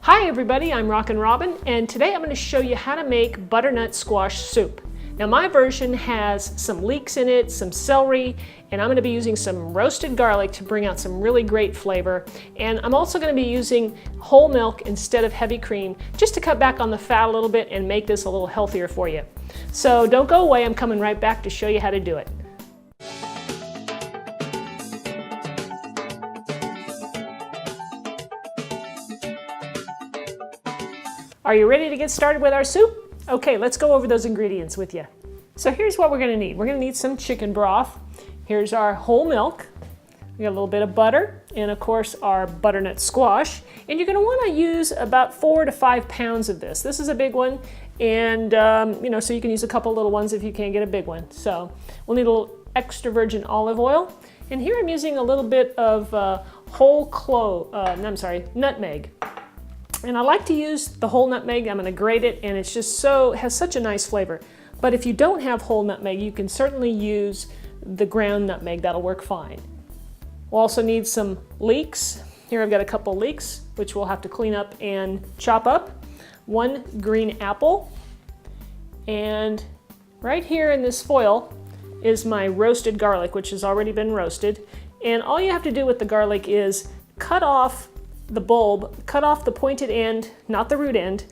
Hi everybody, I'm Rockin Robin, and today I'm going to show you how to make butternut squash soup. Now my version has some leeks in it, some celery, and I'm going to be using some roasted garlic to bring out some really great flavor. And I'm also going to be using whole milk instead of heavy cream, just to cut back on the fat a little bit and make this a little healthier for you. So don't go away, I'm coming right back to show you how to do it. Are you ready to get started with our soup? Okay, let's go over those ingredients with you. So here's what we're going to need. We're going to need some chicken broth. Here's our whole milk. We got a little bit of butter, and of course our butternut squash. And you're going to want to use about 4 to 5 pounds of this. This is a big one, and so you can use a couple little ones if you can't get a big one. So we'll need a little extra virgin olive oil. And here I'm using a little bit of nutmeg. And I like to use the whole nutmeg. I'm going to grate it, and it's just has such a nice flavor. But if you don't have whole nutmeg, you can certainly use the ground nutmeg. That'll work fine. We'll also need some leeks. Here I've got a couple leeks, which we'll have to clean up and chop up. 1 green apple. And right here in this foil is my roasted garlic, which has already been roasted. And all you have to do with the garlic is cut off the bulb, cut off the pointed end, not the root end,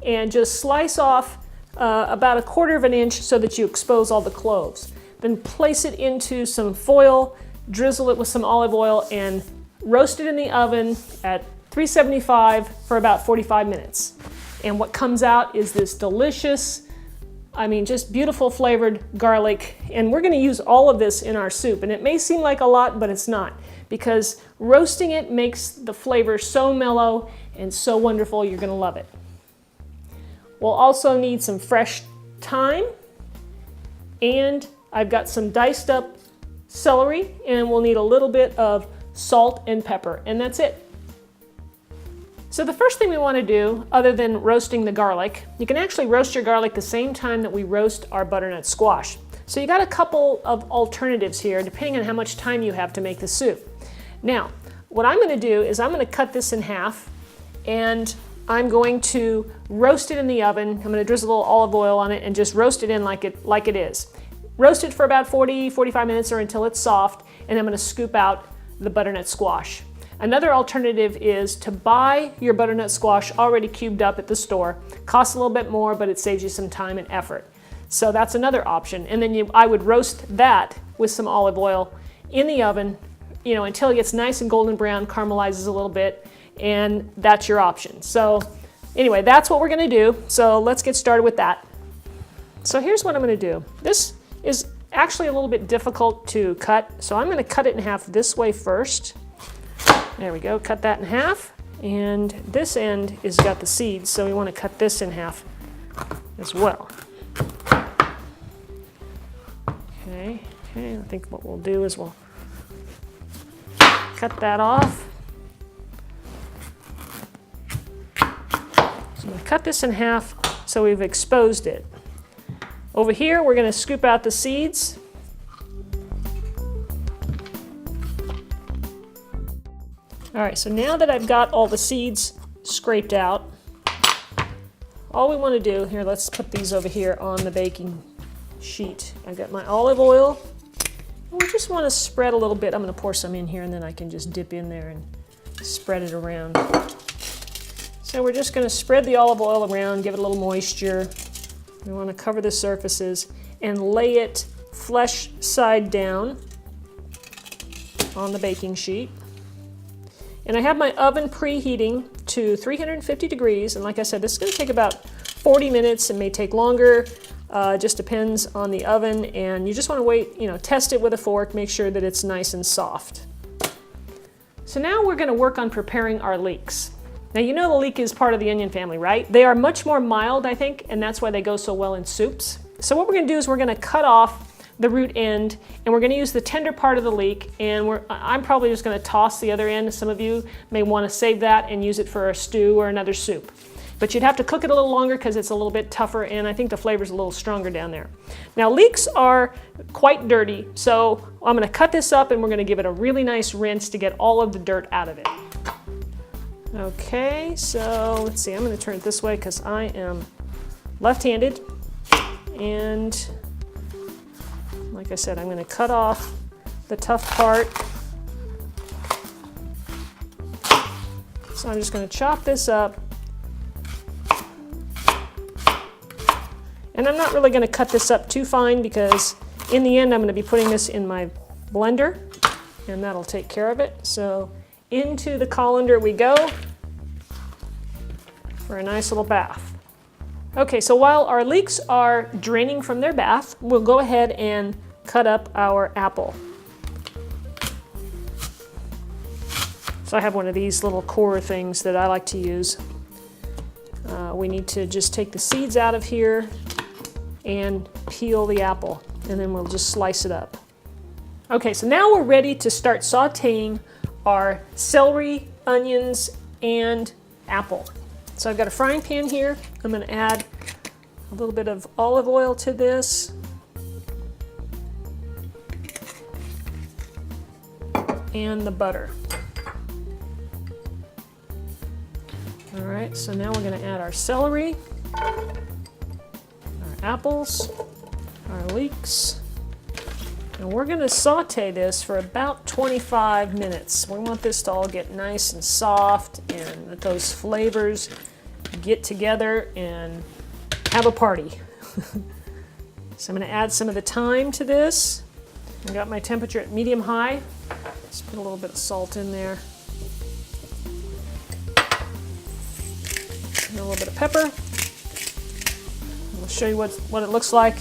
and just slice off about 1/4 inch so that you expose all the cloves. Then place it into some foil, drizzle it with some olive oil, and roast it in the oven at 375 for about 45 minutes. And what comes out is this delicious, just beautiful flavored garlic. And we're going to use all of this in our soup. And it may seem like a lot, but it's not, because roasting it makes the flavor so mellow and so wonderful. You're going to love it. We'll also need some fresh thyme, and I've got some diced up celery, and we'll need a little bit of salt and pepper, and that's it. So the first thing we want to do, other than roasting the garlic, you can actually roast your garlic the same time that we roast our butternut squash. So you got a couple of alternatives here depending on how much time you have to make the soup. Now, what I'm going to do is I'm going to cut this in half, and I'm going to roast it in the oven. I'm going to drizzle a little olive oil on it and just roast it in like it is. Roast it for about 40-45 minutes or until it's soft, and I'm going to scoop out the butternut squash. Another alternative is to buy your butternut squash already cubed up at the store. Costs a little bit more, but it saves you some time and effort. So that's another option. And then I would roast that with some olive oil in the oven, until it gets nice and golden brown, caramelizes a little bit, and that's your option. So anyway, that's what we're going to do. So let's get started with that. So here's what I'm going to do. This is actually a little bit difficult to cut, so I'm going to cut it in half this way first. There we go, cut that in half. And this end has got the seeds, so we want to cut this in half as well. Okay, I think what we'll do is we'll cut that off. So I'm going to cut this in half so we've exposed it. Over here, we're going to scoop out the seeds. All right, so now that I've got all the seeds scraped out, all we want to do, here, let's put these over here on the baking sheet. I've got my olive oil. And we just want to spread a little bit. I'm going to pour some in here, and then I can just dip in there and spread it around. So we're just going to spread the olive oil around, give it a little moisture. We want to cover the surfaces and lay it flesh side down on the baking sheet. And I have my oven preheating to 350 degrees. And like I said, this is going to take about 40 minutes. It may take longer. Just depends on the oven. And you just want to wait, test it with a fork, make sure that it's nice and soft. So now we're going to work on preparing our leeks. Now, the leek is part of the onion family, right? They are much more mild, I think, and that's why they go so well in soups. So what we're going to do is we're going to cut off the root end, and we're going to use the tender part of the leek, and I'm probably just going to toss the other end. Some of you may want to save that and use it for a stew or another soup. But you'd have to cook it a little longer because it's a little bit tougher, and I think the flavor's a little stronger down there. Now, leeks are quite dirty, so I'm going to cut this up, and we're going to give it a really nice rinse to get all of the dirt out of it. Okay, so let's see, I'm going to turn it this way because I am left-handed, and like I said, I'm going to cut off the tough part. So I'm just going to chop this up, and I'm not really going to cut this up too fine because in the end I'm going to be putting this in my blender, and that'll take care of it. So into the colander we go for a nice little bath. Okay, so while our leeks are draining from their bath, we'll go ahead and cut up our apple. So I have one of these little core things that I like to use. We need to just take the seeds out of here and peel the apple, and then we'll just slice it up. Okay, so now we're ready to start sauteing our celery, onions, and apple. So I've got a frying pan here. I'm going to add a little bit of olive oil to this. And the butter. All right, so now we're going to add our celery, our apples, our leeks, and we're going to saute this for about 25 minutes. We want this to all get nice and soft and that those flavors get together and have a party. So I'm going to add some of the thyme to this. I got my temperature at medium-high. Let's put a little bit of salt in there. And a little bit of pepper. We'll show you what it looks like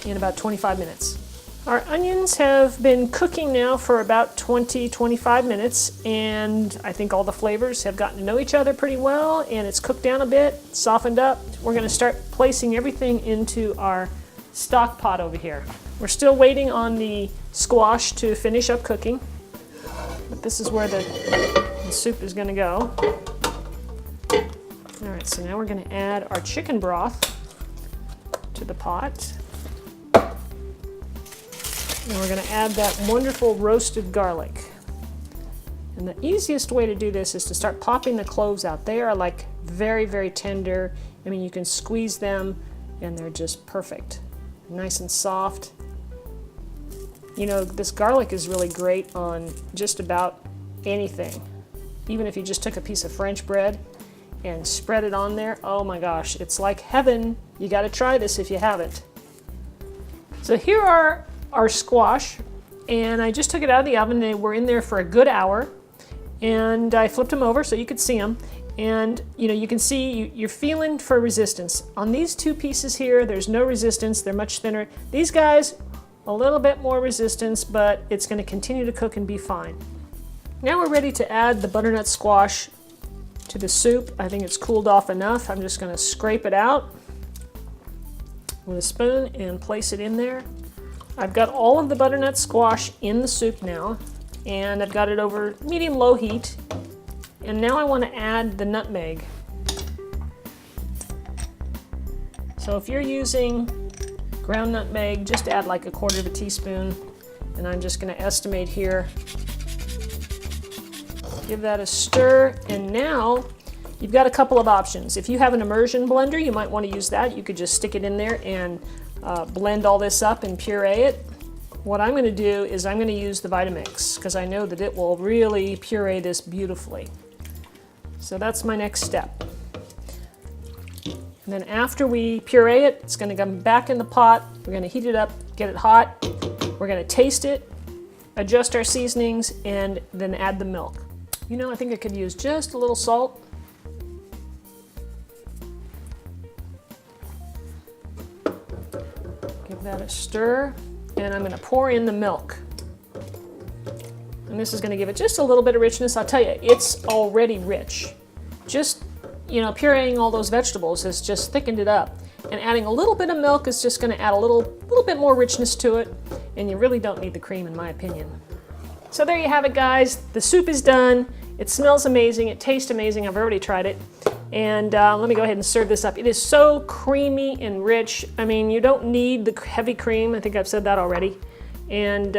in about 25 minutes. Our onions have been cooking now for about 20-25 minutes, and I think all the flavors have gotten to know each other pretty well, and it's cooked down a bit, softened up. We're going to start placing everything into our stock pot over here. We're still waiting on the squash to finish up cooking, but this is where the soup is going to go. All right, so now we're going to add our chicken broth to the pot. And we're going to add that wonderful roasted garlic. And the easiest way to do this is to start popping the cloves out. They are like very, very tender. I mean, you can squeeze them and they're just perfect. Nice and soft. You know, this garlic is really great on just about anything. Even if you just took a piece of French bread and spread it on there, oh my gosh, it's like heaven. You got to try this if you haven't. So here are our squash, and I just took it out of the oven. They were in there for a good hour, and I flipped them over so you could see them. And you know, you can see you're feeling for resistance. On these two pieces here, there's no resistance. They're much thinner. These guys, a little bit more resistance, but it's going to continue to cook and be fine. Now we're ready to add the butternut squash to the soup. I think it's cooled off enough. I'm just going to scrape it out with a spoon and place it in there. I've got all of the butternut squash in the soup now, and I've got it over medium-low heat. And now I want to add the nutmeg. So if you're using ground nutmeg, just add like 1/4 teaspoon, and I'm just going to estimate here. Give that a stir, and now you've got a couple of options. If you have an immersion blender, you might want to use that. You could just stick it in there and blend all this up and puree it. What I'm going to do is I'm going to use the Vitamix because I know that it will really puree this beautifully. So that's my next step. And then after we puree it, it's going to come back in the pot. We're going to heat it up, get it hot. We're going to taste it, adjust our seasonings, and then add the milk. You know, I think I could use just a little salt. Give that a stir, and I'm going to pour in the milk. And this is going to give it just a little bit of richness. I'll tell you, it's already rich. Just, you know, pureeing all those vegetables has just thickened it up. And adding a little bit of milk is just going to add a little bit more richness to it. And you really don't need the cream, in my opinion. So there you have it, guys. The soup is done. It smells amazing. It tastes amazing. I've already tried it. And let me go ahead and serve this up. It is so creamy and rich. I mean, you don't need the heavy cream. I think I've said that already. And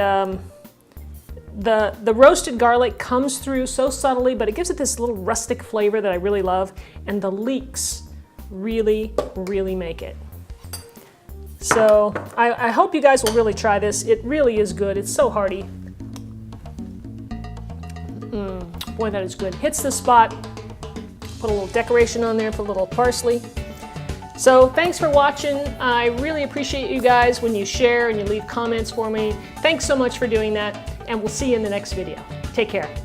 The roasted garlic comes through so subtly, but it gives it this little rustic flavor that I really love, and the leeks really, really make it. So I hope you guys will really try this. It really is good. It's so hearty. Boy, that is good. Hits the spot. Put a little decoration on there, put a little parsley. So thanks for watching. I really appreciate you guys when you share and you leave comments for me. Thanks so much for doing that, and we'll see you in the next video. Take care.